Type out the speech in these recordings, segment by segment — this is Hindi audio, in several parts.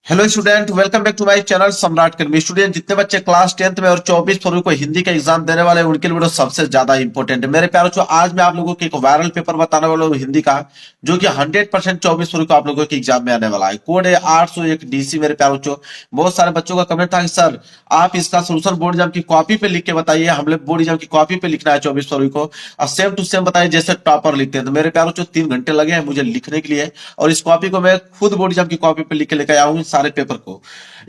Hello student, welcome back to my channel Samrat academy. Student, जितने बच्चे क्लास 10th में और 24 फरवरी को हिंदी का एग्जाम देने वाले हैं उनके लिए वीडियो सबसे ज्यादा इंपॉर्टेंट है। मेरे प्यारों, आज मैं आप लोगों को एक वायरल पेपर बताने वाला हूँ हिंदी का, जो कि 100% 24 फरवरी को आप लोगों के एग्जाम में आने वाला है। कोड है 801 DC। मेरे प्यारों, बहुत सारे बच्चों का कमेंट था कि सर आप इसका सोल्यूशन बोर्ड एग्जाम की कॉपी पे लिख के बताइए। हम लोग बोर्ड एग्जाम की कॉपी पे लिखना है 24 फरवरी को, और सेम टू सेम बताइए जैसे टॉपर लिखते हैं। तो मेरे प्यारों, 3 घंटे लगे हैं मुझे लिखने के लिए, और इस कॉपी को मैं खुद बोर्ड एग्जाम की कॉपी पे लिख के लेकर आया हूँ सारे पेपर को।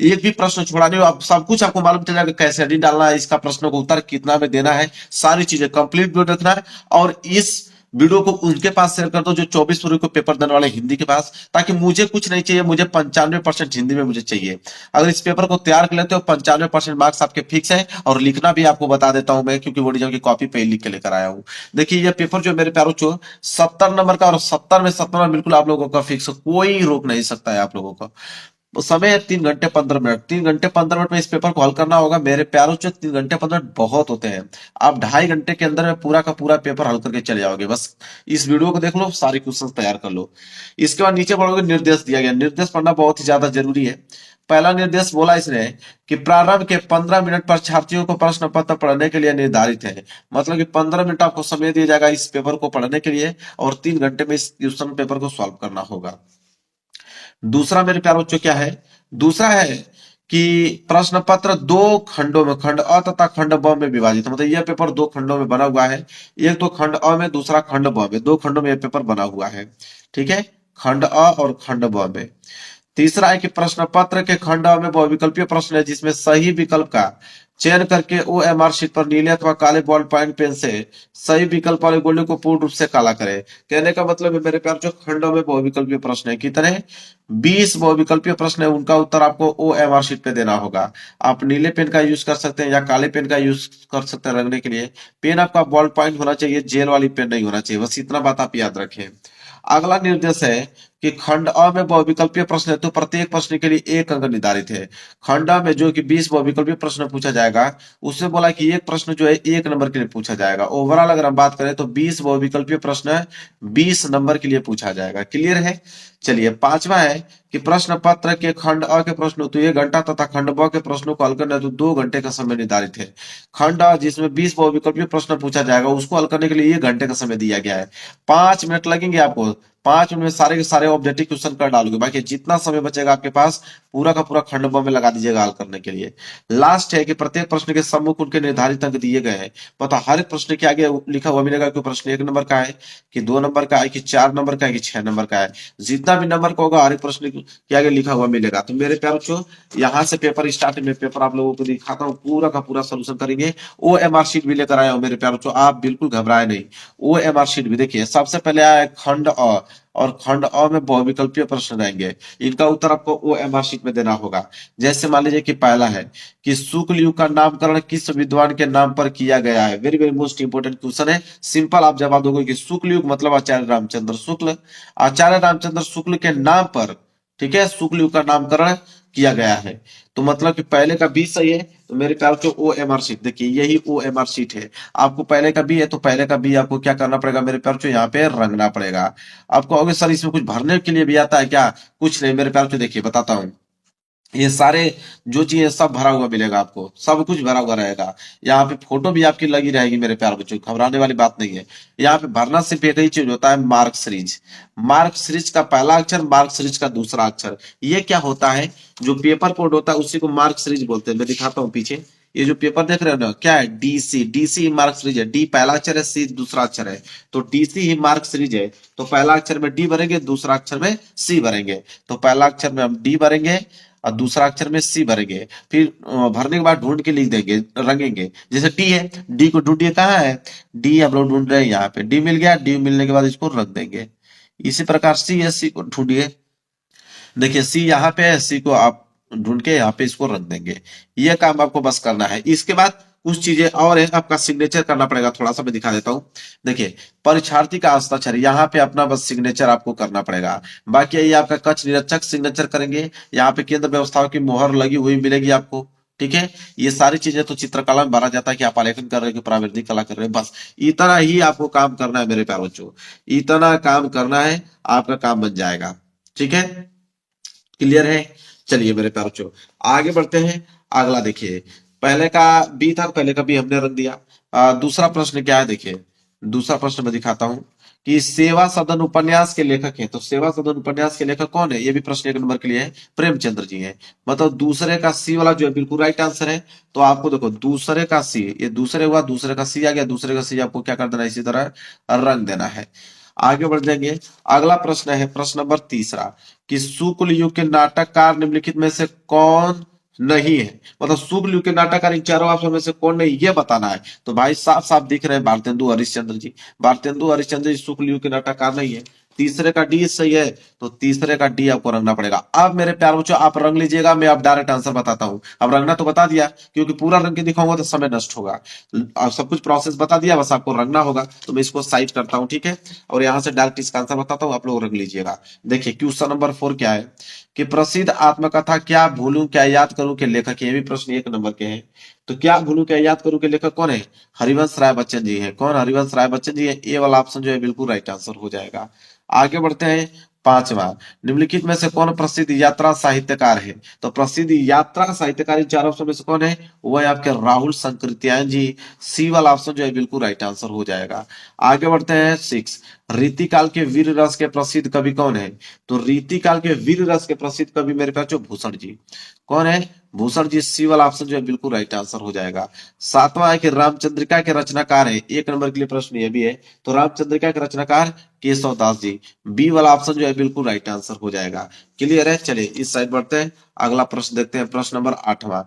एक भी प्रश्न छोड़ा नहीं। अब सब कुछ आपको मालूम चल जाएगा, कैसे एडिट डालना है, इसका प्रश्नों को उत्तर कितना में देना है, सारी चीजें कंप्लीट वीडियो रखना है। और इस वीडियो को उनके पास शेयर कर दो जो 24 फरवरी को पेपर देने वाले हिंदी के पास, ताकि मुझे कुछ नहीं चाहिए, मुझे 95% हिंदी में मुझे चाहिए। अगर इस पेपर को तैयार कर लेते हो 95% मार्क्स आपके फिक्स है। और लिखना भी आपको बता देता हूं मैं, क्योंकि बोर्ड एग्जाम की कॉपी पे लिख के लेकर आया हूं। देखिए ये पेपर जो मेरे प्यारों 70 नंबर का, और 70 में 70 में बिल्कुल आप लोगों का फिक्स, कोई रोक नहीं सकता है आप लोगों का। वो समय है 3 घंटे 15 मिनट। 3 घंटे 15 मिनट में इस पेपर को हल करना होगा। मेरे प्यारों, 3 घंटे 15 मिनट बहुत होते हैं। आप 2.5 घंटे के अंदर में पूरा का पूरा पेपर हल करके चले जाओगे। बस इस वीडियो को देख लो, सारी क्वेश्चन तैयार कर लो। इसके बाद नीचे पढ़ोगे, निर्देश दिया गया। निर्देश पढ़ना बहुत ही ज्यादा जरूरी है। पहला निर्देश बोला इसने कि प्रारंभ के 15 मिनट परीक्षार्थियों को प्रश्न पत्र पढ़ने के लिए निर्धारित है। मतलब कि 15 मिनट आपको समय दिया जाएगा इस पेपर को पढ़ने के लिए, और 3 घंटे में इस क्वेश्चन पेपर को सॉल्व करना होगा। दूसरा मेरे प्यारे बच्चों क्या है? दूसरा है कि प्रश्न पत्र 2 खंडों में, खंड अ तथा खंड ब में विभाजित है। मतलब यह पेपर 2 खंडों में बना हुआ है। एक तो खंड अ में, दूसरा खंड ब में। 2 खंडों में यह पेपर बना हुआ है। ठीक है, खंड अ और खंड ब में। तीसरा है कि प्रश्न पत्र के खंड अ में बहुविकल्पीय प्रश्न है, जिसमें सही विकल्प का चयन करके OMR शीट पर नीले अथवा काले बॉल पॉइंट पेन से सही विकल्प वाले गोले को पूर्ण रूप से काला करें। कहने का मतलब है मेरे प्यार, जो खंडों में बहुविकल्पीय प्रश्न है, कितने? 20 बहुविकल्पीय प्रश्न है। उनका उत्तर आपको OMR शीट पे देना होगा। आप नीले पेन का यूज कर सकते हैं या काले पेन का यूज कर सकते हैं रंगने के लिए। पेन आपका बॉल पॉइंट होना चाहिए, जेल वाली पेन नहीं होना चाहिए। बस इतना बात आप याद रखें। अगला निर्देश है कि खंड अ में बहुविकल्पीय प्रश्न है, तो प्रत्येक प्रश्न के लिए 1 अंक निर्धारित है। खंड अ में जो कि 20 बहुविकल्पीय प्रश्न पूछा जाएगा, उससे बोला कि एक प्रश्न जो है 1 नंबर के लिए पूछा जाएगा। ओवरऑल अगर हम बात करें तो 20 बहुविकल्पीय प्रश्न 20 नंबर के लिए पूछा जाएगा। क्लियर है? चलिए, पांचवा है कि प्रश्न पत्र के खंड अ के प्रश्न तो 1 घंटा तथा खंड ब के प्रश्नों को हल करना तो 2 घंटे का समय निर्धारित है। खंड अ जिसमें 20 बहुविकल्पीय प्रश्न पूछा जाएगा, उसको हल करने के लिए 1 घंटे का समय दिया गया है। 5 मिनट लगेंगे आपको। 5 मिनट में सारे के सारे ऑब्जेक्टिव क्वेश्चन कर डालोगे। बाकी जितना समय बचेगा आपके पास, पूरा का पूरा खंड ब में लगा दीजिएगा हल करने के लिए। लास्ट है कि प्रत्येक प्रश्न के सम्मुख उनके निर्धारित अंक दिए गए हैं। पता हर एक प्रश्न के आगे लिखा हुआ मिलेगा कि प्रश्न 1 नंबर का है, कि 2 नंबर का है, कि 4 नंबर का है, कि 6 नंबर का है। जितना भी नंबर का होगा हर एक प्रश्न के आगे लिखा हुआ मिलेगा। तो मेरे प्यारे बच्चों, यहाँ से पेपर स्टार्ट में पेपर आप लोगों को दिखाता हूँ, पूरा का पूरा सोल्यूशन करेंगे। OMR शीट भी लेकर आया हूँ मेरे प्यारे बच्चों, आप बिल्कुल घबराए नहीं। OMR शीट भी देखिए। सबसे पहले आया है खंड अ, और खंड अ में बहुविकल्पीय प्रश्न रहेंगे। इनका उत्तर आपको OMR शीट में देना होगा। जैसे मान लीजिए कि पहला है कि शुक्ल युग का नामकरण किस विद्वान के नाम पर किया गया है। Very very most important question है। सिंपल आप जवाब दोगे कि शुक्ल युग मतलब आचार्य रामचंद्र शुक्ल। आचार्य रामचंद्र शुक्ल के नाम पर, ठीक है, शुक्ल युग का नामकरण किया गया है। तो मतलब कि पहले का 20 सही है। तो मेरे ख्याल से OMR शीट देखिए, यही OMR शीट है। आपको पहले का बी है तो पहले का बी आपको क्या करना पड़ेगा मेरे प्यार से, यहाँ पे रंगना पड़ेगा। आपको कहोगे सर इसमें कुछ भरने के लिए भी आता है क्या? कुछ नहीं मेरे प्यार से, देखिए बताता हूँ। ये सारे जो चीजें सब भरा हुआ मिलेगा आपको, सब कुछ भरा हुआ रहेगा। यहाँ पे फोटो भी आपकी लगी रहेगी मेरे प्यार बच्चों, घबराने वाली बात नहीं है। यहाँ पे भरना सिर्फ एक ही चीज होता है, मार्क सीरीज। मार्क सीरीज का पहला अक्षर, मार्क सीरीज का दूसरा अक्षर। ये क्या होता है? जो पेपर कोड होता है उसी को मार्क सीरीज बोलते हैं। मैं दिखाता हूँ पीछे। ये जो पेपर देख रहे हो ना, क्या है? डीसी। डीसी मार्क सीरीज है। डी पहला अक्षर है, सी दूसरा अक्षर है। तो डीसी ही मार्क सीरीज है। तो पहला अक्षर में डी भरेंगे, दूसरा अक्षर में सी भरेंगे। तो पहला अक्षर में हम डी भरेंगे और दूसरा अक्षर में सी भरेंगे। फिर भरने के बाद ढूंढ के लिख देंगे, रंगेंगे। जैसे डी है, डी को ढूंढिए, कहाँ है? डी हम लोग ढूंढ रहे हैं यहाँ पे। डी मिल गया। डी मिलने के बाद इसको रख देंगे। इसी प्रकार सी है, सी को ढूंढिए। देखिए सी यहाँ पे है, सी को आप ढूंढ के यहाँ पे इसको रख देंगे। ये काम आपको बस करना है। इसके बाद कुछ चीजें और है, आपका सिग्नेचर करना पड़ेगा। थोड़ा सा मैं दिखा देता हूँ। देखिए, परीक्षार्थी का हस्ताक्षर, यहाँ पे अपना बस सिग्नेचर आपको करना पड़ेगा। बाकी ये आपका कक्ष निरीक्षक सिग्नेचर करेंगे। यहाँ पे केंद्र व्यवस्थाओं की मोहर लगी हुई मिलेगी आपको। ठीक है, ये सारी चीजें तो चित्रकला में भरा जाता है कि आप आलेखन कर रहे हैं कि प्राविधिक कला कर रहे हैं। बस इतना ही आपको काम करना है मेरे प्यारे बच्चों। इतना काम करना है, आपका काम बन जाएगा। ठीक है, क्लियर है? चलिए मेरे प्यारे बच्चों, आगे बढ़ते हैं। अगला देखिए, पहले का बी था, पहले का बी हमने रख दिया। दूसरा प्रश्न क्या है देखिए, दूसरा प्रश्न मैं दिखाता हूं कि सेवा सदन उपन्यास के लेखक हैं। तो सेवा सदन उपन्यास के लेखक कौन है? ये भी प्रश्न 1 नंबर के लिए है, प्रेमचंद्र जी हैं। मतलब दूसरे का सी वाला जो है बिल्कुल राइट आंसर है। तो आपको देखो दूसरे का सी, ये दूसरे हुआ, दूसरे का सी आ गया, दूसरे का सी आपको क्या कर देना है, इसी तरह रंग देना है। आगे बढ़ जाएंगे। अगला प्रश्न है प्रश्न नंबर तीसरा कि शुक्ल युग के नाटककार निम्नलिखित में से कौन नहीं है। मतलब शुक्ल युग के नाटककार इन चारों ऑप्शन में से कौन नहीं, ये बताना है। तो भाई साफ साफ दिख रहे हैं भारतेंदु हरिश्चंद्र जी। भारतेंदु हरिश्चंद्र जी शुक्ल युग के नाटककार नहीं है। तीसरे का डी सही है, तो तीसरे का डी आपको रंगना पड़ेगा। अब मेरे प्यार बच्चों आप रंग लीजिएगा, मैं अब डायरेक्ट आंसर बताता हूं। अब रंगना तो बता दिया, क्योंकि पूरा रंग के दिखाऊंगा तो समय नष्ट होगा। अब सब कुछ प्रोसेस बता दिया, बस आपको रंगना होगा। तो मैं इसको साइड करता हूं, ठीक है। और यहां से डायरेक्ट इसका आंसर बताता हूं, आप लोग रंग लीजिएगा। देखिए क्वेश्चन नंबर 4 क्या है कि प्रसिद्ध आत्मकथा क्या भूलूं क्या याद करूं के लेखक है। ये भी प्रश्न 1 नंबर के हैं। तो क्या भूलूं क्या याद करूं के लेखक कौन है? हरिवंश राय बच्चन जी है। कौन? हरिवंश राय बच्चन जी है। ए वाला ऑप्शन जो है बिल्कुल राइट आंसर हो जाएगा। आगे बढ़ते हैं। पांचवा, निम्नलिखित में से कौन प्रसिद्ध यात्रा साहित्यकार है? तो प्रसिद्ध यात्रा साहित्यकार इन चार ऑप्शन में से कौन है? वो है आपके राहुल संकृत्यायन जी। सी वाला ऑप्शन जो है बिल्कुल राइट आंसर हो जाएगा। आगे बढ़ते हैं 6, रीतिकाल के वीर रस के प्रसिद्ध कवि कौन है? तो रीतिकाल के वीर रस के प्रसिद्ध कवि मेरे पास जो भूषण जी। कौन है? भूषण जी। सी वाला ऑप्शन जो है बिल्कुल राइट आंसर हो जाएगा। सातवां है कि रामचंद्रिका के रचनाकार है। 1 नंबर के लिए प्रश्न ये भी है। तो रामचंद्रिका के रचनाकार केशव दास जी। बी वाला ऑप्शन जो है बिल्कुल राइट आंसर हो जाएगा। क्लियर है? चलिए इस साइड बढ़ते हैं। अगला प्रश्न देखते हैं, प्रश्न नंबर 8वां।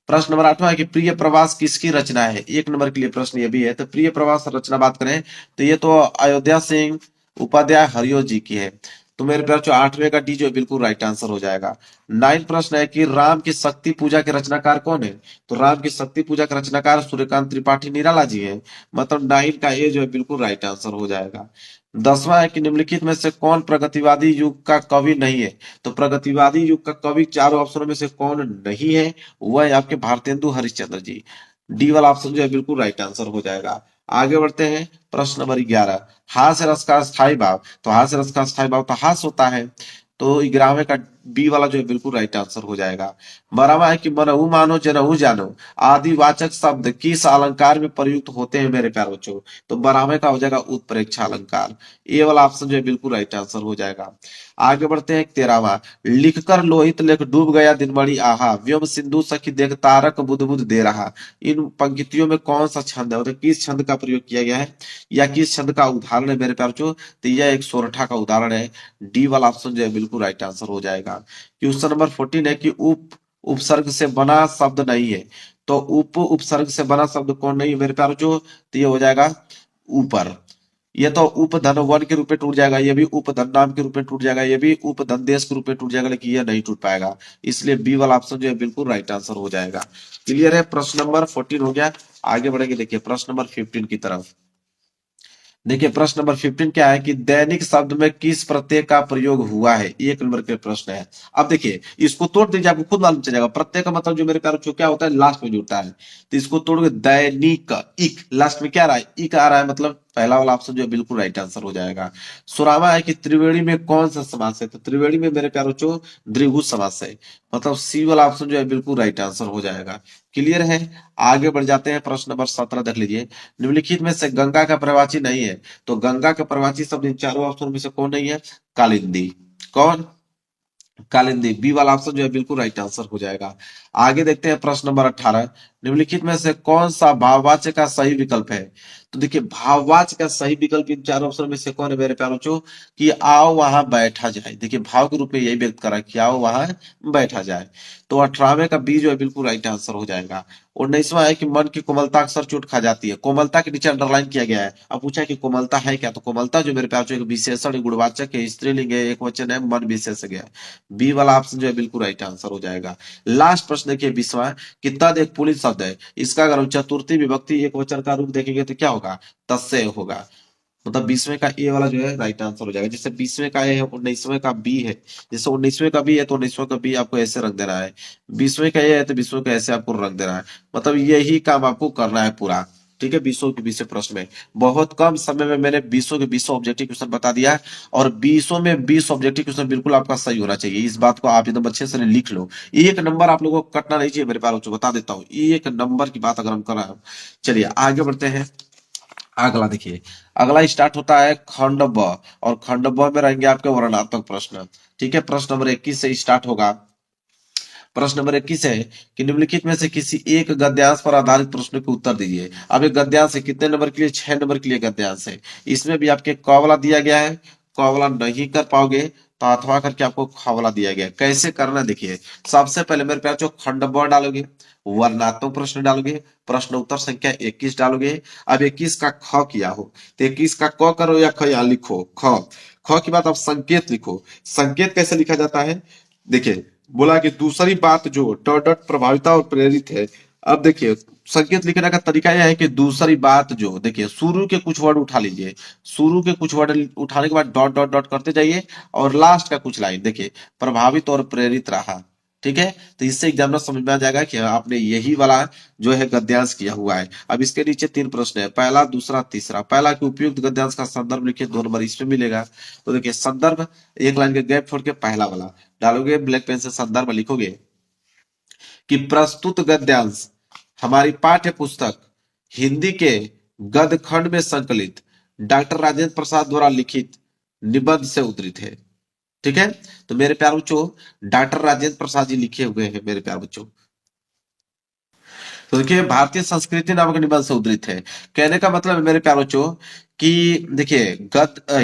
प्रश्न नंबर 8वां है कि प्रिय प्रवास किसकी रचना है? 1 नंबर के लिए प्रश्न ये भी है। तो प्रिय प्रवास रचना बात करें तो ये तो अयोध्या सिंह उपाध्याय हरिओ जी की है। तो मेरे प्यार 8वें का डी जो है बिल्कुल राइट आंसर हो जाएगा। 9 प्रश्न है कि राम की शक्ति पूजा के रचनाकार कौन है? तो राम की शक्ति पूजा के रचनाकार सूर्यकांत त्रिपाठी निराला जी है। मतलब 9 का ए जो है बिल्कुल राइट आंसर हो जाएगा। 10वां है कि निम्नलिखित में से कौन प्रगतिवादी युग का कवि नहीं है? तो प्रगतिवादी युग का कवि चारों ऑप्शनों में से कौन नहीं है? वह है आपके भारतेंदु हरिश्चंद्र जी। डी वाला ऑप्शन जो है बिल्कुल राइट आंसर हो जाएगा। आगे बढ़ते हैं। प्रश्न नंबर 11, हास्य रस का स्थायी भाव। तो हास्य रस का स्थायी भाव तो हास्य होता है। तो 11वें का बी वाला जो है बिल्कुल राइट आंसर हो जाएगा। 12वां है कि मनहु मानो जनहु जानो आदि वाचक शब्द किस अलंकार में प्रयुक्त होते हैं मेरे प्यारे बच्चों? तो 12वें का हो जाएगा उत्प्रेक्षा अलंकार। ए वाला ऑप्शन जो है बिल्कुल राइट आंसर हो जाएगा। आगे बढ़ते हैं। 13वां, लिखकर लोहित लेख डूब गया दिनमणि आहा व्योम सिंधु सखी देख तारक बुध बुध दे रहा। इन पंक्तियों में कौन सा छंद है, मतलब किस छंद का प्रयोग किया गया है या किस छंद का उदाहरण है मेरे प्यारे बच्चों? तो यह एक सोरठा का उदाहरण है। डी वाला ऑप्शन जो है बिल्कुल राइट आंसर हो जाएगा। क्वेश्चन नंबर 14 है कि उपसर्ग से बना शब्द नहीं है। तो उपसर्ग से बना शब्द कौन नहीं है मेरे प्यारे बच्चों? तो ये हो जाएगा ऊपर। ये तो उपधन वन के रूप में टूट जाएगा, ये भी उपधन नाम के रूप में टूट जाएगा, ये भी उपधन देश के रूप में टूट जाएगा, लेकिन ये नहीं टूट पाएगा। इसलिए बी वाला ऑप्शन जो है बिल्कुल राइट आंसर हो जाएगा। क्लियर है? प्रश्न नंबर 14 हो गया। आगे बढ़ेंगे देखिए प्रश्न नंबर 15 की तरफ। देखिए प्रश्न नंबर 15 क्या है कि दैनिक शब्द में किस प्रत्यय का प्रयोग हुआ है? 1 नंबर के प्रश्न है। अब देखिए इसको तोड़ दीजिए, आपको खुद मालूम चल जाएगा। प्रत्यय का मतलब जो मेरे प्यारे बच्चों क्या होता है, लास्ट में जुड़ता है। तो इसको तोड़ के दैनिक, इक लास्ट में क्या आ रहा है? इक आ रहा है। मतलब पहला वाला ऑप्शन जो है बिल्कुल राइट आंसर हो जाएगा। 16वां है कि त्रिवेणी में कौन सा समास है? तो त्रिवेणी में मेरे प्यारे बच्चों द्विगु समास है। मतलब सी वाला ऑप्शन जो है बिल्कुल राइट आंसर हो जाएगा। क्लियर है? आगे बढ़ जाते हैं। प्रश्न नंबर 17 देख लीजिए। निम्नलिखित में से गंगा का प्रवाची नहीं है। तो गंगा के प्रवाची शब्द इन चारों ऑप्शन में से कौन नहीं है? कालिंदी। कौन? कालिंदी। बी वाला ऑप्शन जो है बिल्कुल राइट आंसर हो जाएगा। आगे देखते हैं प्रश्न नंबर 18, निम्नलिखित में से कौन सा भाववाच्य का सही विकल्प है? तो देखिए भाववाच्य का सही विकल्प इन चार ऑप्शन में से कौन है मेरे प्यारों बच्चों? कि आओ वहां बैठा जाए। देखिए भाव के रूप में यही व्यक्त करा कि आओ वहां बैठा जाए। तो 18वें का बी जो है बिल्कुल राइट आंसर हो जाएगा। 19वां है कि मन की कोमलता अक्सर चोट खा जाती है। कोमलता के नीचे अंडरलाइन किया गया है। अब पूछा है कि कोमलता है क्या? तो कोमलता जो मेरे प्यार एक विशेषण गुणवाचक है, स्त्रीलिंग है, एक वचन है, मन विशेषज्ञ है। बी वाला ऑप्शन जो है बिल्कुल राइट आंसर हो जाएगा। लास्ट प्रश्न देखिए 20वां कि तद एक पुलिस शब्द है, इसका अगर हम चतुर्थी विभक्ति एक वचन का रूप देखेंगे तो क्या होगा? तस्य होगा। मतलब 20वें का ए वाला जो है राइट आंसर हो जाएगा। जैसे 20वें का ए है, 19वें का बी है। जैसे 19वें का बी है तो 19वें का बी आपको ऐसे रख देना है। 20वें का ए है तो 20वें का ऐसे आपको रख देना है। मतलब यही काम आपको करना है पूरा। ठीक है, 20 के 20 प्रश्न में बहुत कम समय में मैंने 20 के 20 ऑब्जेक्टिव क्वेश्चन बता दिया है, और 20 में 20 ऑब्जेक्टिव क्वेश्चन बिल्कुल आपका सही होना चाहिए। इस बात को आप एकदम अच्छे से लिख लो, एक नंबर आप लोगों को कटना नहीं चाहिए मेरे प्यारे बच्चों, बता देता हूँ एक नंबर की बात अगर हम कर रहे हैं। चलिए आगे बढ़ते हैं। अगला देखिए, अगला स्टार्ट होता है खंड ब, और खंड ब में रहेंगे आपके वर्णनात्मक प्रश्न। ठीक है, प्रश्न नंबर 21 से स्टार्ट होगा। प्रश्न नंबर 21 है कि निम्नलिखित में से किसी एक गद्यांश पर आधारित प्रश्न के उत्तर दीजिए। अब ये गद्यांश है, कितने नंबर के लिए? 6 नंबर के लिए गद्यांश है। इसमें भी आपके क वाला दिया गया है, क वाला नहीं कर पाओगे तो अथवा करके आपको ख वाला दिया गया है। कैसे करना देखिए, सबसे पहले मेरे प्यार जो खंड ब डालोगे, वर्णनात्मक प्रश्न डालोगे, प्रश्न उत्तर संख्या 21 डालोगे। अब 21 का ख किया हो तो 21 का क करो या ख यहाँ लिखो, ख। ख की बात आप संकेत लिखो। संकेत कैसे लिखा जाता है देखिए, बोला कि दूसरी बात जो डॉट डॉट प्रभाविता और प्रेरित है। अब देखिए संकेत लिखने का तरीका यह है कि दूसरी बात जो, देखिए शुरू के कुछ वर्ड उठा लीजिए, शुरू के कुछ वर्ड उठाने के बाद डॉट डॉट डॉट करते जाइए, और लास्ट का कुछ लाइन देखिए प्रभावित और प्रेरित रहा। ठीक है, तो इससे एग्जामिनर समझ में आ जाएगा कि आपने यही वाला जो है गद्यांश किया हुआ है। अब इसके नीचे 3 प्रश्न है, पहला दूसरा तीसरा। पहला कि उपयुक्त गद्यांश का संदर्भ लिखिए, 2 नंबर इसमें मिलेगा। तो देखिए संदर्भ, एक लाइन के गैप छोड़ के पहला वाला डालोगे, ब्लैक पेन से संदर्भ लिखोगे कि प्रस्तुत गद्यांश हमारी पाठ्य पुस्तक हिंदी के गद्य खंड में संकलित डॉक्टर राजेंद्र प्रसाद द्वारा लिखित निबंध से उद्धृत है। ठीक है, तो मेरे प्यारे बच्चों डॉक्टर राजेंद्र प्रसाद जी लिखे हुए हैं मेरे प्यारे बच्चों। तो देखिए भारतीय संस्कृति नामक निबंध से उद्धृत है। कहने का मतलब है मेरे प्यारे बच्चों कि देखिए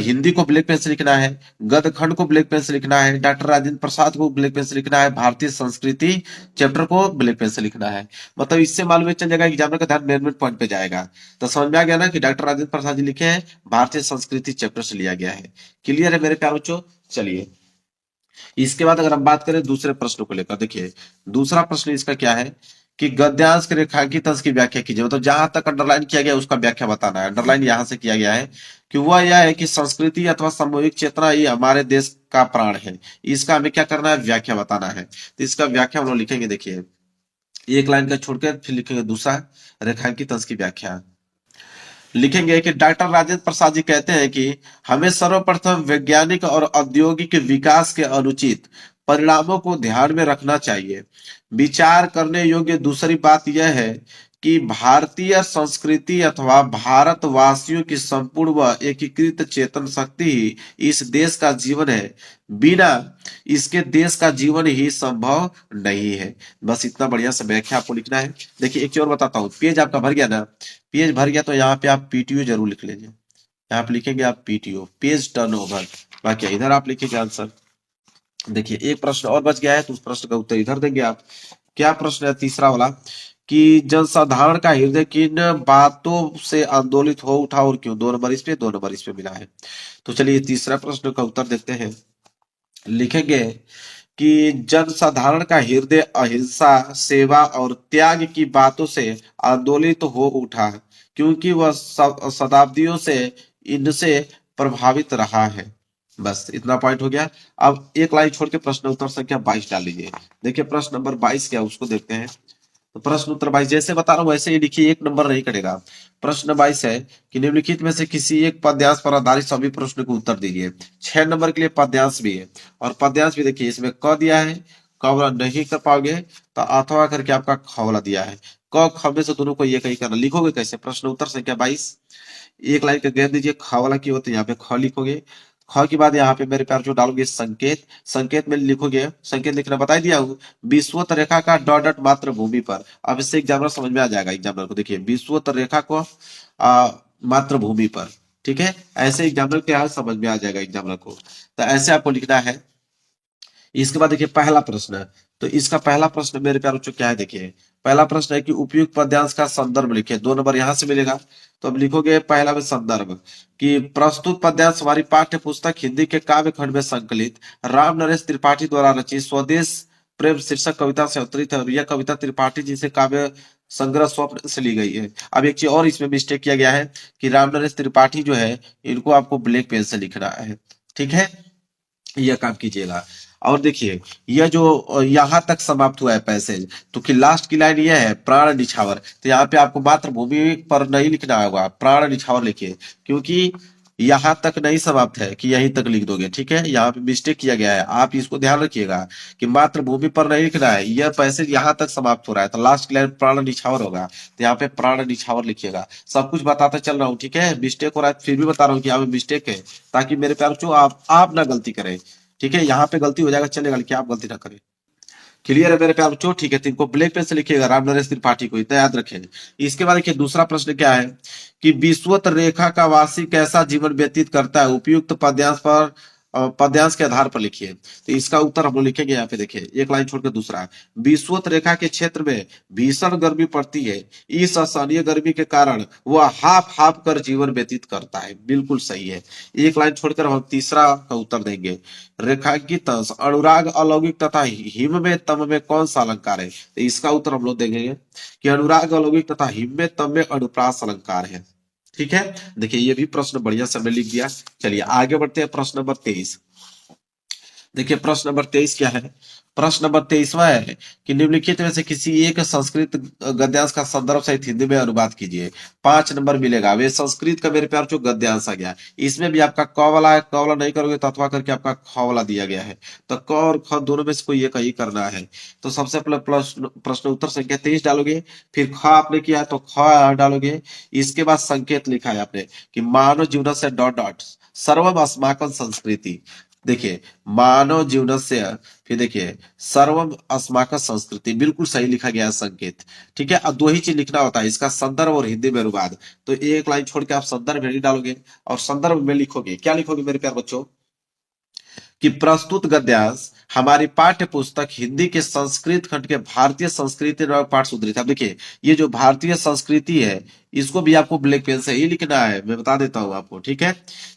हिंदी को ब्लैक पेन से लिखना है, गद्य खंड को ब्लैक पेन से लिखना है, डॉक्टर राजेंद्र प्रसाद को ब्लैक पेन से लिखना है, भारतीय संस्कृति चैप्टर को ब्लैक पेन से लिखना है। मतलब इससे मालूम चल जाएगा, एग्जामिनर का ध्यान मेन पॉइंट पे जाएगा। तो समझ में आ गया ना कि डॉक्टर राजेंद्र प्रसाद जी लिखे हैं, भारतीय संस्कृति चैप्टर से लिया गया है। क्लियर है मेरे प्यारे बच्चों? चलिए इसके बाद अगर हम बात करें दूसरे प्रश्न को लेकर, देखिए दूसरा प्रश्न इसका क्या है कि गद्यांश के रेखांकित अंश की व्याख्या कीजिए। मतलब जहां तक अंडरलाइन किया गया उसका व्याख्या बताना है। अंडरलाइन यहां से किया गया है कि वह यह है कि संस्कृति अथवा सामूहिक चेतना ही हमारे देश का प्राण है। इसका हमें क्या करना है? व्याख्या बताना है। तो इसका व्याख्या हम लोग लिखेंगे, देखिए एक लाइन का छोड़कर फिर लिखेंगे दूसरा रेखांकित अंश की व्याख्या। लिखेंगे कि डॉक्टर राजेंद्र प्रसाद जी कहते हैं कि हमें सर्वप्रथम वैज्ञानिक और औद्योगिक विकास के अनुचित परिणामों को ध्यान में रखना चाहिए। विचार करने योग्य दूसरी बात यह है कि भारतीय संस्कृति अथवा भारतवासियों की संपूर्ण व एकीकृत चेतन शक्ति ही इस देश का जीवन है। बिना इसके देश का जीवन ही संभव नहीं है। बस इतना बढ़िया सा व्याख्या आपको लिखना है। देखिए एक चीज और बताता हूँ, पेज आपका भर गया ना, पेज भर गया तो यहाँ पे आप पीटीओ जरूर लिख लीजिए। यहाँ पे लिखेंगे आप पीटीओ, पेज टर्नओवर। बाकी इधर आप लिखेंगे आंसर। देखिए एक प्रश्न और बच गया है, तो उस प्रश्न का उत्तर इधर देंगे आप। क्या प्रश्न है तीसरा वाला कि जनसाधारण का हृदय किन बातों से आंदोलित हो उठा और क्यों? 2 नंबर इस पे, 2 नंबर इस पे मिला है। तो चलिए तीसरा प्रश्न का उत्तर देखते हैं। लिखेंगे कि जनसाधारण का हृदय अहिंसा, सेवा और त्याग की बातों से आंदोलित हो उठा क्योंकि वह शताब्दियों से इनसे प्रभावित रहा है। बस इतना पॉइंट हो गया। अब एक लाइन छोड़ के प्रश्न उत्तर संख्या 22 डाल लीजिए। देखिए प्रश्न नंबर 22 क्या उसको देखते हैं। तो प्रश्न उत्तर 22 जैसे बता रहा हूं वैसे ही लिखिए, एक नंबर नहीं कटेगा। प्रश्न 22 है कि निम्नलिखित में से किसी एक पद्यांश पर आधारित सभी प्रश्न को उत्तर दीजिए। 6 नंबर के लिए पद्यांश भी है, और पद्यांश भी देखिए इसमें क दिया है, क वाला नहीं कर पाओगे तो अथवा करके आपका ख वाला दिया है। क ख में से दोनों को ये कहीं करना। लिखोगे कैसे? प्रश्न उत्तर संख्या 22 एक लाइन का गैप दीजिए, ख वाला की होता है यहाँ पे ख लिखोगे। ख के बाद यहाँ पे मेरे प्यार जो डालोगे संकेत, संकेत में लिखोगे, संकेत लिखना बता दिया हूँ, विषुवत रेखा का डॉट डॉट मात्र भूमि पर। अब इससे एग्जामिनर समझ में आ जाएगा एग्जामिनर को। देखिए विषुवत रेखा को मात्र भूमि पर। ठीक है, ऐसे एग्जामिनर के यहाँ समझ में आ जाएगा एग्जामिनर को। तो ऐसे आपको लिखना है। इसके बाद देखिए पहला प्रश्न, तो इसका पहला प्रश्न मेरे प्यारे बच्चों क्या है? देखिए पहला प्रश्न है कि उपयुक्त पद्यांश का संदर्भ लिखिए। 2 नंबर यहां से मिलेगा, तो अब लिखोगे पहला में संदर्भ कि प्रस्तुत पद्यांश हमारी पाठ्य पुस्तक हिंदी के काव्य खंड में संकलित राम नरेश त्रिपाठी द्वारा रचित स्वदेश प्रेम शीर्षक कविता से अवतरित है, और यह कविता त्रिपाठी जी से काव्य संग्रह स्वप्न से ली गई है। अब एक चीज और इसमें मिस्टेक किया गया है कि राम नरेश त्रिपाठी जो है इनको आपको ब्लैक पेन से लिखना है। ठीक है, यह काम कीजिएगा। और देखिए यह जो यहाँ तक समाप्त हुआ है पैसेज, तो कि लास्ट की लाइन यह है प्राण निछावर, तो यहाँ पे आपको मातृभूमि पर नहीं लिखना होगा, प्राण निछावर लिखिए, क्योंकि यहाँ तक नहीं समाप्त है कि यहीं तक लिख दोगे, ठीक है, यहाँ पे मिस्टेक किया गया है, आप इसको ध्यान रखिएगा कि मातृभूमि पर नहीं लिखना है, यह पैसेज यहाँ तक समाप्त हो रहा है, तो लास्ट की लाइन प्राण निछावर होगा, तो यहाँ पे प्राण निछावर लिखिएगा। सब कुछ बताता चल रहा हूँ, ठीक है, मिस्टेक हो रहा है फिर भी बता रहा हूँ कि यहाँ पे मिस्टेक है, ताकि मेरे प्यार बच्चों आप ना गलती करें, ठीक है, यहाँ पे गलती हो जाएगा चलेगा, लेकिन आप गलती ना करें। क्लियर है मेरे प्यार बच्चों, ठीक है, तो इनको ब्लैक पेन से लिखिएगा, राम नरेश त्रिपाठी को, इतना याद रखें। इसके बाद देखिए दूसरा प्रश्न क्या है कि विषुवत रेखा का वासी कैसा जीवन व्यतीत करता है, उपयुक्त पद्यांश पर पद्यांश के आधार पर लिखिए। तो इसका उत्तर हम लोग लिखेंगे यहाँ पे, देखिए एक लाइन छोड़कर दूसरा, विषुवत रेखा के क्षेत्र में भीषण गर्मी पड़ती है, इस असहनीय गर्मी के कारण वह हाफ हाफ कर जीवन व्यतीत करता है, बिल्कुल सही है। एक लाइन छोड़कर हम तीसरा का उत्तर देंगे, रेखांकित अंश अनुराग अलौकिक तथा हिम में तम में कौन सा अलंकार है, तो इसका उत्तर हम लोग देंगे कि अनुराग अलौकिक तथा हिम में तम में अनुप्रास अलंकार है, ठीक है। देखिए ये भी प्रश्न बढ़िया से हमने लिख दिया। चलिए आगे बढ़ते हैं, प्रश्न नंबर 23। देखिए प्रश्न नंबर 23 क्या है, प्रश्न नंबर 23वां है कि निम्नलिखित में से किसी एक संस्कृत गद्यांश का संदर्भ सहित हिंदी में अनुवाद कीजिए, 5 नंबर मिलेगा। वे संस्कृत का मेरे प्यार जो गद्यांश आ गया, इसमें भी आपका क वाला है, क वाला नहीं करोगे तो अथवा करके आपका ख वाला दिया गया है, तो क और ख दोनों में से कोई एक ही करना है। तो सबसे पहले प्रश्न उत्तर संख्या 23 डालोगे, फिर ख आपने किया है तो ख डालोगे, इसके बाद संकेत लिखा है आपने कि मानव जीवन से डॉट डॉट सर्वम अस्माकं संस्कृति, देखिए मानव जीवन से, फिर देखिए सर्वम अस्माकं संस्कृति, बिल्कुल सही लिखा गया है संकेत, ठीक है। अब दो ही चीज लिखना होता है, इसका संदर्भ और हिंदी में अनुवाद, तो एक लाइन छोड़ के आप संदर्भ नहीं डालोगे और संदर्भ में लिखोगे, क्या लिखोगे मेरे प्यार बच्चों कि प्रस्तुत गद्यांश हमारी पाठ्य पुस्तक हिंदी के संस्कृत खंड के भारतीय संस्कृति नामक पाठ से उद्धृत है। अब देखिए ये जो भारतीय संस्कृति है इसको भी आपको ब्लैक पेन से ही लिखना है, मैं बता देता हूं आपको, ठीक है।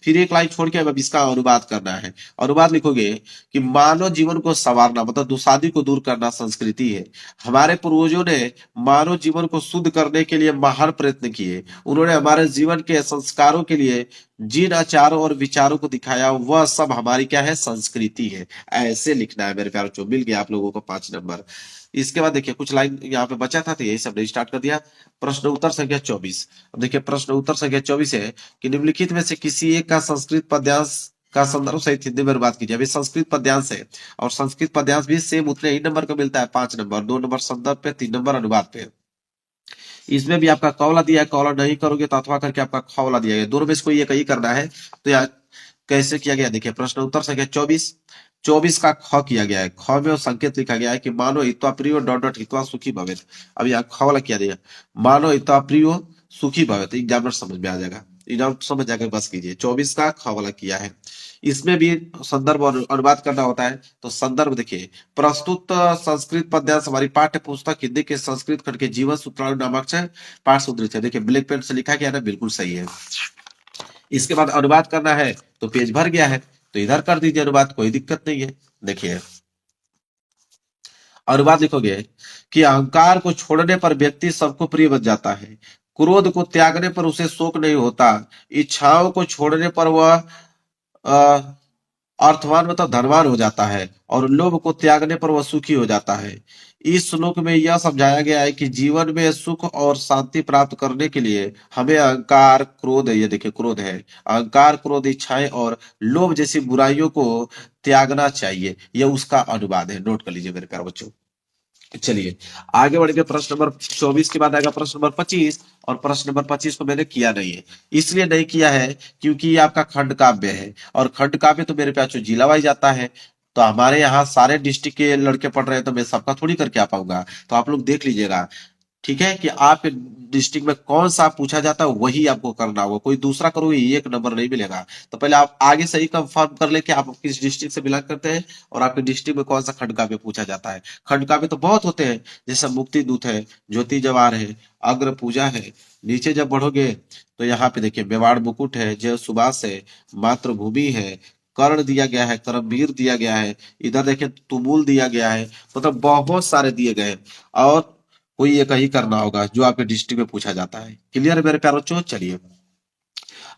फिर एक लाइन छोड़ के अब इसका अनुवाद करना है, अनुवाद लिखोगे कि मानव जीवन को संवारना मतलब दुसादी को दूर करना संस्कृति है। हमारे पूर्वजों ने मानव जीवन को शुद्ध करने के लिए महान प्रयत्न किए, उन्होंने हमारे जीवन के संस्कारों के लिए जिन आचारों और विचारों को दिखाया वह सब हमारी क्या है, संस्कृति है। ऐसे लिखना है मेरे प्यारों, जो मिल गया आप लोगों को 5 नंबर। इसके बाद देखिए कुछ लाइन यहाँ पे बचा था तो यही सब स्टार्ट कर दिया। प्रश्न उत्तर संख्या 24, अब देखिए प्रश्न उत्तर संख्या 24 है कि निम्नलिखित में से किसी एक का संस्कृत पद्यांश का संदर्भ सहित हिंदी में बात कीजिए। अभी संस्कृत पद्यांश है और संस्कृत पद्यांश भी सेम उतने ही नंबर का मिलता है, 5 नंबर, 2 नंबर संदर्भ पे, 3 नंबर अनुवाद पे। इसमें भी आपका कौला दिया है, कौला नहीं करोगे तो अथवा करके आपका खौला दिया गया, दोनों में से कोई एक ही करना है। तो यहाँ कैसे किया गया, देखिए प्रश्न उत्तर संख्या 24 का ख किया गया है, ख में वो संकेत लिखा गया है कि मानो हित्वा प्रियो डॉट डॉट हित्वा सुखी भवेत। अब यहाँ ख वाला किया जाएगा मानो हित्वा प्रियो सुखी भवेत, एग्जामिनर समझ में आ जाएगा, एग्जाम समझ जाकर बस कीजिए। 24 का ख वाला किया है। इसमें भी संदर्भ और अनुवाद करना होता है, तो संदर्भ देखिए प्रस्तुत संस्कृत पद्यांश हमारी पाठ्य पुस्तक हिंदी के संस्कृत खंड के जीवन सूत्राणु नामक से पाठ से उद्धृत है। देखिए ब्लैक पेन से लिखा गया ना, बिल्कुल सही है। इसके बाद अनुवाद करना है तो पेज भर गया है तो इधर कर दीजिए अनुवाद, कोई दिक्कत नहीं है। देखिए अनुवाद लिखोगे कि अहंकार को छोड़ने पर व्यक्ति सबको प्रिय बन जाता है, क्रोध को त्यागने पर उसे शोक नहीं होता, इच्छाओं को छोड़ने पर वह अर्थवान मतलब धनवान हो जाता है और लोभ को त्यागने पर वह सुखी हो जाता है। इस श्लोक में यह समझाया गया है कि जीवन में सुख और शांति प्राप्त करने के लिए हमें अहंकार क्रोध, ये देखिए क्रोध है, अहंकार क्रोध इच्छाएं और लोभ जैसी बुराइयों को त्यागना चाहिए। यह उसका अनुवाद है, नोट कर लीजिए मेरे प्यारे बच्चों। चलिए आगे बढ़ के प्रश्न नंबर 24 के बाद आएगा प्रश्न नंबर 25, और प्रश्न नंबर 25 को मैंने किया नहीं है, इसलिए नहीं किया है क्योंकि ये आपका खंड काव्य है, और खंड काव्य तो मेरे प्याचो जिला वाइज जाता है, तो हमारे यहाँ सारे डिस्ट्रिक्ट के लड़के पढ़ रहे हैं तो मैं सबका थोड़ी करके आ पाऊंगा, तो आप लोग देख लीजिएगा, ठीक है, कि आपके डिस्ट्रिक्ट में कौन सा पूछा जाता है वही आपको करना होगा, कोई दूसरा करोगे एक नंबर नहीं मिलेगा। तो पहले आप आगे से ही कंफर्म कर ले कि आप किस डिस्ट्रिक्ट से बिलोंग करते हैं और आपके डिस्ट्रिक्ट में कौन सा खंड काव्य पूछा जाता है। खंड काव्य तो बहुत होते हैं, जैसे मुक्ति दूत है, ज्योति जवाहर है, अग्र पूजा है। नीचे जब बढ़ोगे तो यहाँ पे देखिए मेवाड़ मुकुट है, जय सुभाष है, मातृभूमि है, कर्ण दिया गया है, करमवीर दिया गया है, इधर देखिए तुमुल दिया गया है, मतलब बहुत सारे दिए गए हैं, और कोई एक ही करना होगा जो आपके डिस्ट्रिक्ट में पूछा जाता है। क्लियर है मेरे प्यारे बच्चों। चलिए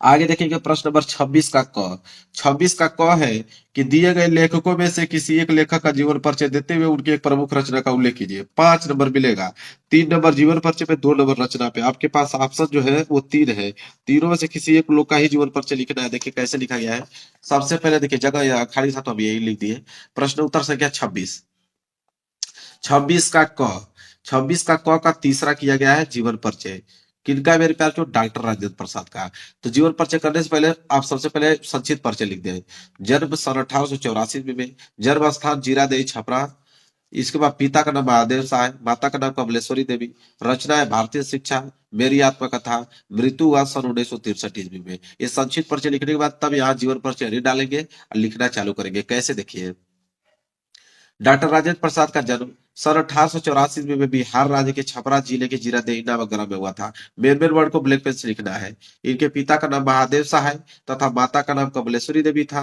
आगे देखेंगे प्रश्न नंबर 26 का क। 26 का क है कि दिए गए लेखकों में से किसी एक लेखक का जीवन परिचय देते हुए उनकी एक प्रमुख रचना का उल्लेख कीजिए। 5 नंबर मिलेगा। 3 नंबर जीवन परिचय पे, 2 नंबर रचना पे। आपके पास ऑप्शन जो है वो 3 है। तीनों में से किसी एक लोग का ही जीवन परिचय लिखना है। देखिए कैसे लिखा गया है। सबसे पहले देखिए, जगह यहाँ खाली था तो हम यही लिख दिए। प्रश्न उत्तर संख्या 26। 26 का क। 26 का क का तीसरा किया गया है जीवन परिचय। किनका है मेरे प्यार को? डॉक्टर राजेंद्र प्रसाद का। तो जीवन परिचय करने से पहले आप सबसे पहले संक्षिप्त परिचय लिख दें। जन्म सन 1884 में। जन्म स्थान जीरादेई छपरा। इसके बाद पिता का नाम महादेव साय, माता का नाम कमलेश्वरी देवी। रचना है भारतीय शिक्षा, मेरी आत्मकथा। मृत्यु हुआ सन 1963 ईस्वी में। ये संक्षिप्त परिचय लिखने के बाद तब यहाँ जीवन परिचय नहीं डालेंगे और लिखना चालू करेंगे। कैसे देखिए, डॉक्टर राजेंद्र प्रसाद का जन्म सन 1884 में बिहार राज्य के छपरा जिले के जीरादेई नामक ग्राम में हुआ था। मेन मेन वर्ड को ब्लैक पेन से लिखना है। इनके पिता का नाम महादेव सहाय तथा माता का नाम कमलेश्वरी देवी था।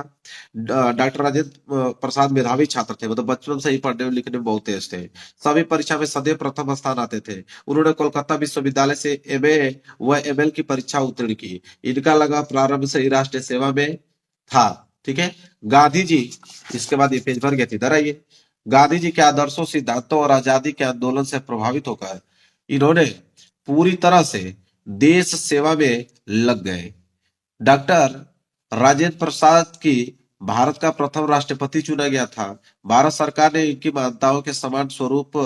डॉक्टर राजेंद्र प्रसाद मेधावी छात्र थे, मतलब बचपन से ही पढ़ने और लिखने में बहुत तेज थे। सभी परीक्षा में सदैव प्रथम स्थान आते थे। उन्होंने कोलकाता विश्वविद्यालय से एमए व एमएल की परीक्षा उत्तीर्ण की। इनका लगा प्रारंभ से ही राष्ट्रीय सेवा में था। ठीक है। गांधी जी, इसके बाद ये पेज भर गया थी, इधर आइए। गांधी जी के आदर्शों, सिद्धांतों और आजादी के आंदोलन से प्रभावित होकर इन्होंने पूरी तरह से देश सेवा में लग गए। डॉक्टर राजेंद्र प्रसाद की भारत का प्रथम राष्ट्रपति चुना गया था। भारत सरकार ने इनकी मान्यताओं के समान स्वरूप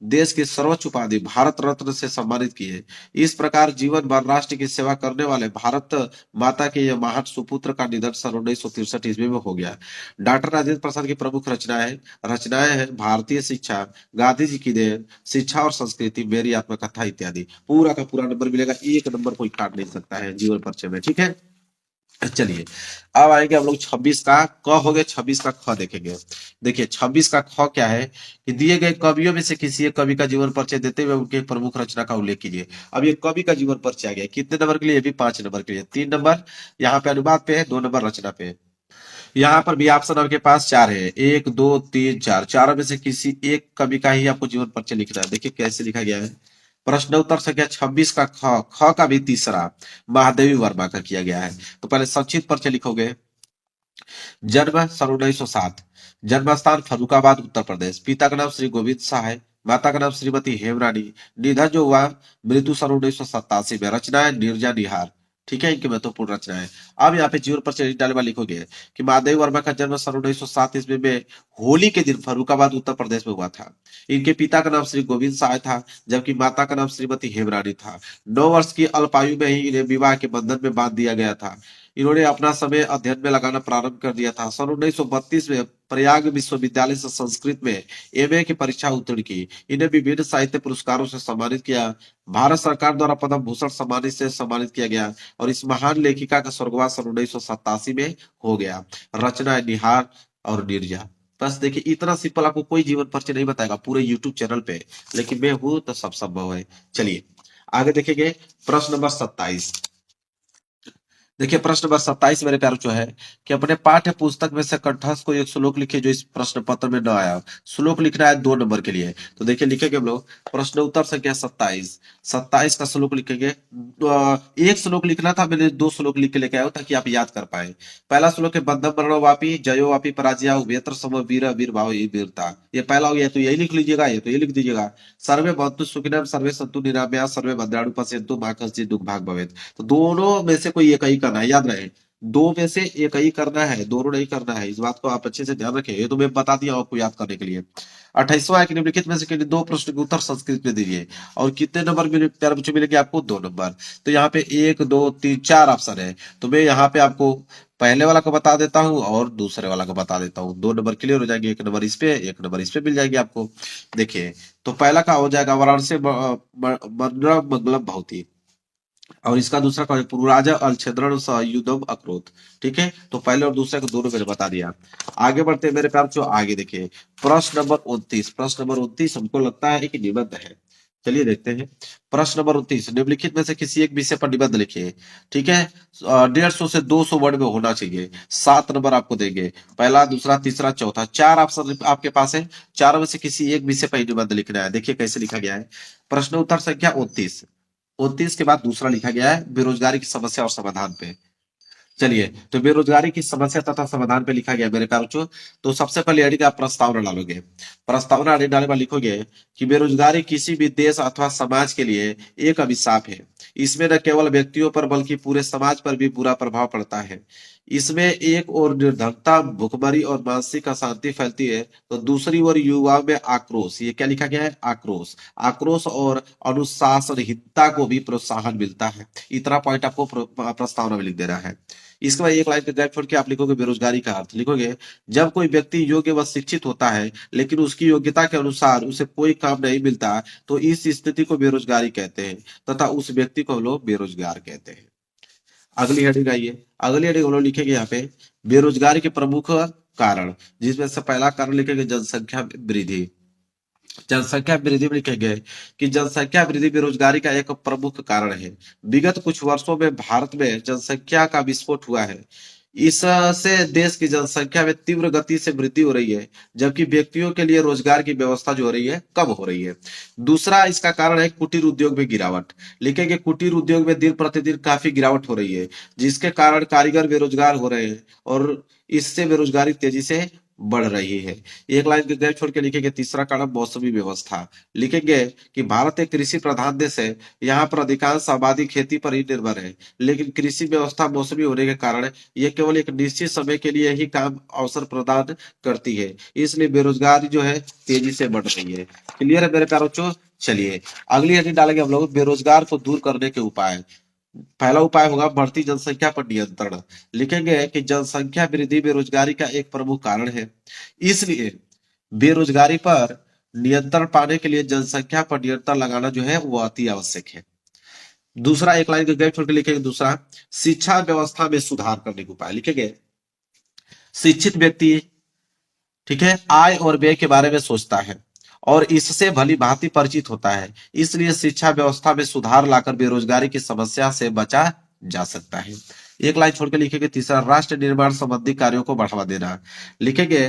देश की सर्वोच्च उपाधि भारत रत्न से सम्मानित किए। इस प्रकार जीवन भर राष्ट्र की सेवा करने वाले भारत माता के यह महान सुपुत्र का निधन सन 1963 ईस्वी में हो गया। डॉक्टर राजेंद्र प्रसाद की प्रमुख रचनाएं हैं भारतीय शिक्षा, गांधी जी की देन, शिक्षा और संस्कृति, मेरी आत्मकथा इत्यादि। पूरा का पूरा नंबर मिलेगा, 1 नंबर कोई काट नहीं सकता है जीवन परिचय में। ठीक है। चलिए, अब आएंगे हम लोग 26 का क हो गए, 26 का ख देखेंगे। देखिए 26 का ख क्या है कि दिए गए कवियों में से किसी एक कवि का जीवन परिचय देते हुए उनके एक प्रमुख रचना का उल्लेख कीजिए। अब ये कवि का जीवन परिचय आ गया, कितने नंबर के लिए? ये भी 5 नंबर के लिए। 3 नंबर यहाँ पे अनुवाद पे है, 2 नंबर रचना पे है। यहाँ पर भी ऑप्शन आपके पास 4 है, 1 2 3 4। चारों में से किसी एक कवि का ही आपको जीवन परिचय लिखना है। देखिए कैसे लिखा गया है। प्रश्न उत्तर संख्या 26 का ख, ख का भी तीसरा महादेवी वर्मा का किया गया है। तो पहले संक्षिप्त परिचय लिखोगे। जन्म सन 1907। जन्म स्थान फर्रुखाबाद उत्तर प्रदेश। पिता का नाम श्री गोविंद शाह है, माता का नाम श्रीमती हेमरानी। निधन जो हुआ मृत्यु सन 1987 में। रचना है नीरजा निहार। ठीक है, इनकी महत्वपूर्ण रचना है। अब यहाँ पे जीवन परिचय डालने वाले लिखोगे कि महादेवी वर्मा का जन्म सन 1907 ईस्वी में होली के दिन फर्रुखाबाद उत्तर प्रदेश में हुआ था। इनके पिता का नाम श्री गोविंद शाह था, जबकि माता का नाम श्रीमती हेमरानी था। 9 वर्ष की अल्प आयु में ही इन्हें विवाह के बंधन में बांध दिया गया था। इन्होंने अपना समय अध्ययन में लगाना प्रारंभ कर दिया था। सन 1932 में प्रयाग विश्वविद्यालय से संस्कृत में एमए की परीक्षा उत्तीर्ण की। इन्हें विभिन्न साहित्य पुरस्कारों से सम्मानित किया। भारत सरकार द्वारा पद्म भूषण सम्मानित से सम्मानित किया गया और इस महान लेखिका का स्वर्गवास सन 1987 में हो गया। रचना है निहार और नीरजा। बस देखिए, इतना सिंपल आपको कोई जीवन परिचय नहीं बताएगा पूरे यूट्यूब चैनल पे, लेकिन मैं हूं तो सब संभव है। चलिए आगे देखेंगे प्रश्न नंबर 27। देखिए प्रश्न नंबर 27 मेरे प्यारों जो है कि अपने पाठ्य पुस्तक में से कंठस्थ को एक श्लोक लिखिए जो इस प्रश्न पत्र में न आया। श्लोक लिखना है 2 नंबर के लिए। तो देखिए लिखेंगे हम लोग प्रश्न उत्तर संख्या 27। 27 का श्लोक लिखेंगे। एक श्लोक लिखना था, मैंने 2 श्लोक लिख के लेके आया ताकि आप याद कर पाए। पहला श्लोक है बंधम मरणो वापी जयो वापी पराजया उभयत्र सम वीर वीर भाव ये वीरता। ये पहला हो गया, तो यही लिख लीजिएगा, ये तो ये लिख दीजिएगा। सर्वे भवन्तु सुखिनः सर्वे सन्तु निरामयाः सर्वे भद्राणि पश्यन्तु मा कश्चित् दुःख भाग् भवेत्। तो दोनों में से कोई एक ही करना है, याद रहे। दो में से एक ही करना है, दोनों नहीं करना है। इस बात को आप अच्छे से ध्यान रखें, ये तो मैं बता दिया आपको याद करने के लिए। 28वां है कि निम्नलिखित में से किन्हीं 2 प्रश्न के उत्तर संस्कृत में दीजिए और कितने नंबर मिले प्यारे बच्चों? मिलेंगे आपको 2 नंबर। तो यहाँ पे 1 2 3 4 ऑप्शन है, तो मैं यहाँ पे आपको पहले वाला को बता देता हूँ और दूसरे वाला को बता देता हूँ। 2 नंबर क्लियर हो जाएंगे, 1 नंबर इस पे, 1 नंबर इस पे मिल जाएगी आपको। देखिए तो पहला का हो जाएगा वाराणसी मंगलम भवती, और इसका दूसरा कौन है? पूर्वराजा अलछेद्रण युद्धम अक्रोध। ठीक है, तो पहले और दूसरे को दोनों मैंने बता दिया। आगे बढ़ते हैं मेरे प्यार जो आगे देखिए प्रश्न नंबर 29। प्रश्न नंबर 29 हमको लगता है कि निबंध है। चलिए देखते हैं प्रश्न नंबर 29। निम्नलिखित में से किसी एक विषय पर निबंध लिखिए। ठीक है, 150 से 200 वर्ड में होना चाहिए। 7 नंबर आपको देंगे, पहला दूसरा तीसरा चौथा। 4 ऑप्शन आपके पास है, चारों में से किसी एक विषय पर निबंध लिखना है। देखिए कैसे लिखा गया है। प्रश्न उत्तर संख्या 29। 29 के बाद दूसरा लिखा गया है बेरोजगारी की समस्या और समाधान पे। चलिए, तो बेरोजगारी की समस्या तथा समाधान पे लिखा गया मेरे प्यारे बच्चों। तो सबसे पहले यदि आप प्रस्तावना डालोगे, प्रस्तावना यदि डालने पर लिखोगे कि बेरोजगारी किसी भी देश अथवा समाज के लिए एक अभिशाप है। इसमें न केवल व्यक्तियों पर बल्कि पूरे समाज पर भी बुरा प्रभाव पड़ता है। इसमें एक ओर निर्धनता, भुखमरी और मानसिक अशांति फैलती है, तो दूसरी ओर युवाओं में आक्रोश, ये क्या लिखा गया है, आक्रोश, आक्रोश और अनुशासनहीनता को भी प्रोत्साहन मिलता है। इतना पॉइंट आपको प्रस्तावना में लिख देना है। इसके बाद एक लाइन का गैप छोड़ के आप लिखोगे बेरोजगारी का अर्थ, लिखोगे जब कोई व्यक्ति योग्य व शिक्षित होता है लेकिन उसकी योग्यता के अनुसार उसे कोई काम नहीं मिलता, तो इस स्थिति को बेरोजगारी कहते हैं तथा उस व्यक्ति को हम लोग बेरोजगार कहते हैं। अगली हेडिंग आइए, अगली हेडिंग हम लोग लिखेंगे यहाँ पे बेरोजगारी के प्रमुख कारण, जिसमें से पहला कारण लिखेंगे जनसंख्या वृद्धि। जनसंख्या वृद्धि में लिखेंगे कि जनसंख्या वृद्धि बेरोजगारी का एक प्रमुख कारण है। विगत कुछ वर्षों में भारत में जनसंख्या का विस्फोट हुआ है। इससे देश की जनसंख्या में तीव्र गति से वृद्धि हो रही है, जबकि व्यक्तियों के लिए रोजगार की व्यवस्था जो हो रही है कम हो रही है। दूसरा इसका कारण है कुटीर उद्योग में गिरावट। लिखेंगे कुटीर उद्योग में दिन प्रतिदिन काफी गिरावट हो रही है, जिसके कारण कारीगर बेरोजगार हो रहे हैं और इससे बेरोजगारी तेजी से बढ़ रही है। एक लाइन के गैप छोड़ के लिखेंगे तीसरा कारण मौसमी व्यवस्था। लिखेंगे कि भारत एक कृषि प्रधान देश है, यहाँ पर अधिकांश आबादी खेती पर ही निर्भर है, लेकिन कृषि व्यवस्था मौसमी होने के कारण यह केवल एक निश्चित समय के लिए ही काम अवसर प्रदान करती है, इसलिए बेरोजगारी जो है तेजी से बढ़ रही है। क्लियर है मेरे प्यारे बच्चों। चलिए अगली हेडिंग डालेंगे हम लोग बेरोजगार को दूर करने के उपाय। पहला उपाय होगा बढ़ती जनसंख्या पर नियंत्रण। लिखेंगे कि जनसंख्या वृद्धि बेरोजगारी का एक प्रमुख कारण है, इसलिए बेरोजगारी पर नियंत्रण पाने के लिए जनसंख्या पर नियंत्रण लगाना जो है वो अति आवश्यक है। दूसरा एक लाइन के गैप छोड़ के लिखेंगे दूसरा शिक्षा व्यवस्था में सुधार करने के उपाय। लिखेंगे शिक्षित व्यक्ति, ठीक है, आय और व्यय के बारे में सोचता है और इससे भली भांति परिचित होता है, इसलिए शिक्षा व्यवस्था में सुधार लाकर बेरोजगारी की समस्या से बचा जा सकता है। एक लाइन छोड़ के लिखेंगे तीसरा राष्ट्र निर्माण संबंधी कार्यों को बढ़ावा देना। लिखेंगे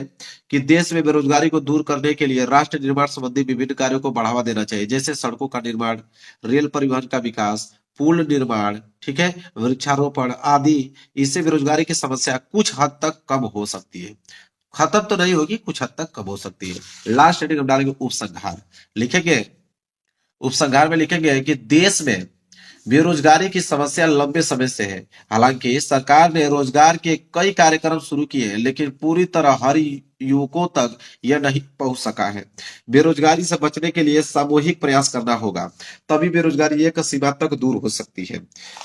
कि देश में बेरोजगारी को दूर करने के लिए राष्ट्र निर्माण संबंधी विभिन्न कार्यों को बढ़ावा देना चाहिए, जैसे सड़कों का निर्माण, रेल परिवहन का विकास, पुल निर्माण, ठीक है, वृक्षारोपण आदि। इससे बेरोजगारी की समस्या कुछ हद तक कम हो सकती है, खत्म तो नहीं होगी, कुछ हद तक कम हो सकती है। लास्ट हेडिंग हम डालेंगे उपसंहार। लिखेंगे उपसंहार में लिखेंगे कि देश में बेरोजगारी की समस्या लंबे समय से है। हालांकि सरकार ने रोजगार के कई कार्यक्रम शुरू किए हैं, लेकिन पूरी तरह हर युवकों तक यह नहीं पहुंच सका है। बेरोजगारी से बचने के लिए सामूहिक प्रयास करना होगा, तभी बेरोजगारी एक सीमा तक दूर हो सकती है।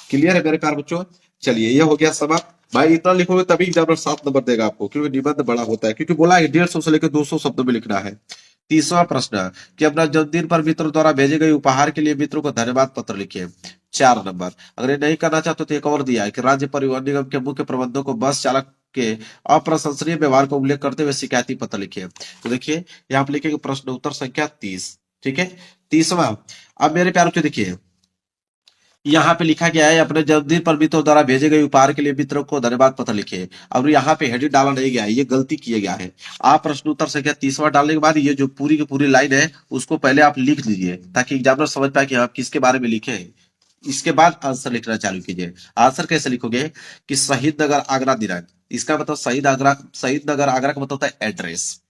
क्लियर है मेरे प्यारे बच्चों। चलिए यह हो गया समाप्त। भाई इतना लिखोगे तभी एग्जामिनर 7 नंबर देगा आपको, क्योंकि निबंध बड़ा होता है, क्योंकि बोला है 150 से लेकर 200 शब्दों में लिखना है। तीसरा प्रश्न कि अपना जन्मदिन पर मित्रों द्वारा भेजे गए उपहार के लिए मित्रों को धन्यवाद पत्र लिखिए। 4 नंबर। अगर ये नहीं करना चाहते तो एक और दिया है कि राज्य परिवहन निगम के मुख्य प्रबंधक को बस चालक के अप्रशंसनीय व्यवहार को उल्लेख करते हुए शिकायती पत्र लिखिए। तो देखिए यहाँ पे लिखेंगे प्रश्न उत्तर संख्या 30, ठीक है। 30वां। अब मेरे प्यारे बच्चों देखिए यहाँ पे लिखा गया है अपने जन्मदिन पर मित्रों द्वारा भेजे गए उपहार के लिए मित्रों को धन्यवाद पत्र लिखे। अब यहाँ पे हेडिंग डाला नहीं गया है, ये गलती किया गया है। आप प्रश्न उत्तर संख्या 30वां डालने के बाद ये जो पूरी की पूरी लाइन है उसको पहले आप लिख लीजिए, ताकि एग्जामिनर समझ पाए कि आप किसके बारे में लिखे हैं। इसके बाद आंसर लिखना चालू कीजिए। आंसर कैसे लिखोगे कि शहीद नगर आगरा दिनांक, इसका मतलब शहीद नगर आगरा का मतलब होता है एड्रेस,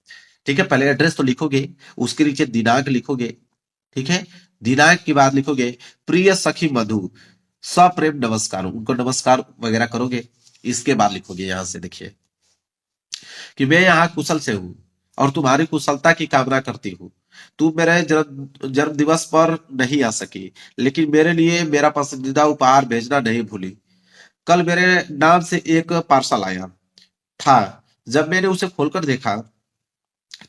ठीक है। पहले एड्रेस तो लिखोगे, उसके नीचे दिनांक लिखोगे, ठीक है। दिनांक की बात लिखोगे प्रिय सखी मधु सप्रेम नमस्कार, उनको नमस्कार वगैरह करोगे। इसके बाद लिखोगे यहां से देखिए कि मैं यहाँ कुशल से हूं और तुम्हारी कुशलता की कामना करती हूँ। तुम मेरे जन्म दिवस पर नहीं आ सकी, लेकिन मेरे लिए मेरा पसंदीदा उपहार भेजना नहीं भूली। कल मेरे नाम से एक पार्सल आया था, जब मैंने उसे खोलकर देखा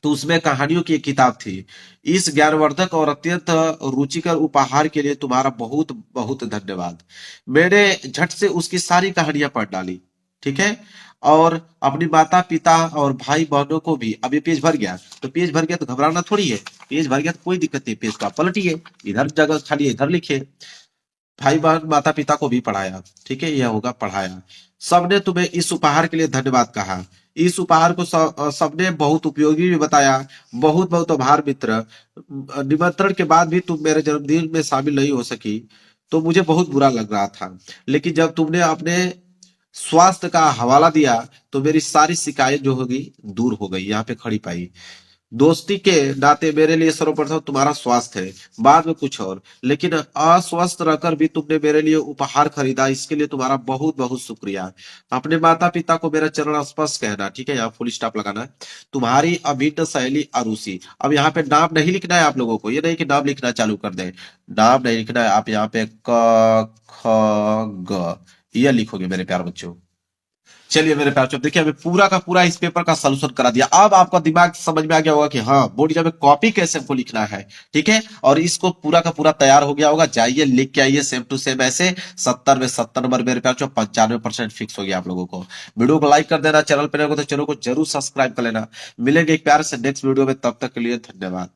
तो उसमें कहानियों की एक किताब थी। इस ज्ञानवर्धक और अत्यंत रुचिकर उपहार के लिए तुम्हारा बहुत बहुत धन्यवाद। मैंने झट से उसकी सारी कहानियां पढ़ डाली, ठीक है, और अपनी माता पिता और भाई बहनों को भी। अब ये पेज भर गया, तो पेज भर गया तो घबराना थोड़ी है, पेज भर गया तो कोई दिक्कत नहीं, पेज का पलटिए, इधर जगह खाली है इधर लिखिए। भाई बहन माता पिता को भी पढ़ाया, ठीक है, यह होगा पढ़ाया। सबने तुम्हें इस उपहार के लिए धन्यवाद कहा। इस उपहार को सबने बहुत उपयोगी भी बताया। बहुत बहुत आभार मित्र। निमंत्रण के बाद भी तुम मेरे जन्मदिन में शामिल नहीं हो सकी, तो मुझे बहुत बुरा लग रहा था। लेकिन जब तुमने अपने स्वास्थ्य का हवाला दिया तो मेरी सारी शिकायत जो होगी दूर हो गई, यहाँ पे खड़ी पाई। दोस्ती के नाते मेरे लिए सर्वप्रथम तुम्हारा स्वास्थ्य है, बाद में कुछ और, लेकिन अस्वस्थ रहकर भी तुमने मेरे लिए उपहार खरीदा, इसके लिए तुम्हारा बहुत बहुत शुक्रिया। अपने माता पिता को मेरा चरण स्पर्श कहना, ठीक है, यहाँ फुल स्टॉप लगाना है। तुम्हारी अभिन्न सहेली अरुषि। अब यहाँ पे नाम नहीं लिखना है आप लोगों को, ये नहीं कि नाम लिखना चालू कर दें, नाम नहीं लिखना है, आप यहाँ पे क ख ग ये लिखोगे मेरे प्यार बच्चों। चलिए मेरे प्यार, देखिए हमें पूरा का पूरा इस पेपर का सलूशन करा दिया। अब आपका दिमाग समझ में आ गया होगा कि हाँ बोर्ड एग्जाम में कॉपी कैसे हमको लिखना है, ठीक है, और इसको पूरा का पूरा तैयार हो गया होगा। जाइए लिख के आइए सेम टू सेम, ऐसे 70 में 70 नंबर मेरे प्यार, 95% फिक्स हो गया आप लोगों को। वीडियो को लाइक कर देना, चैनल पर तो चैनल को जरूर सब्सक्राइब कर लेना। मिलेंगे एक प्यार से नेक्स्ट वीडियो में, तब तक के लिए धन्यवाद।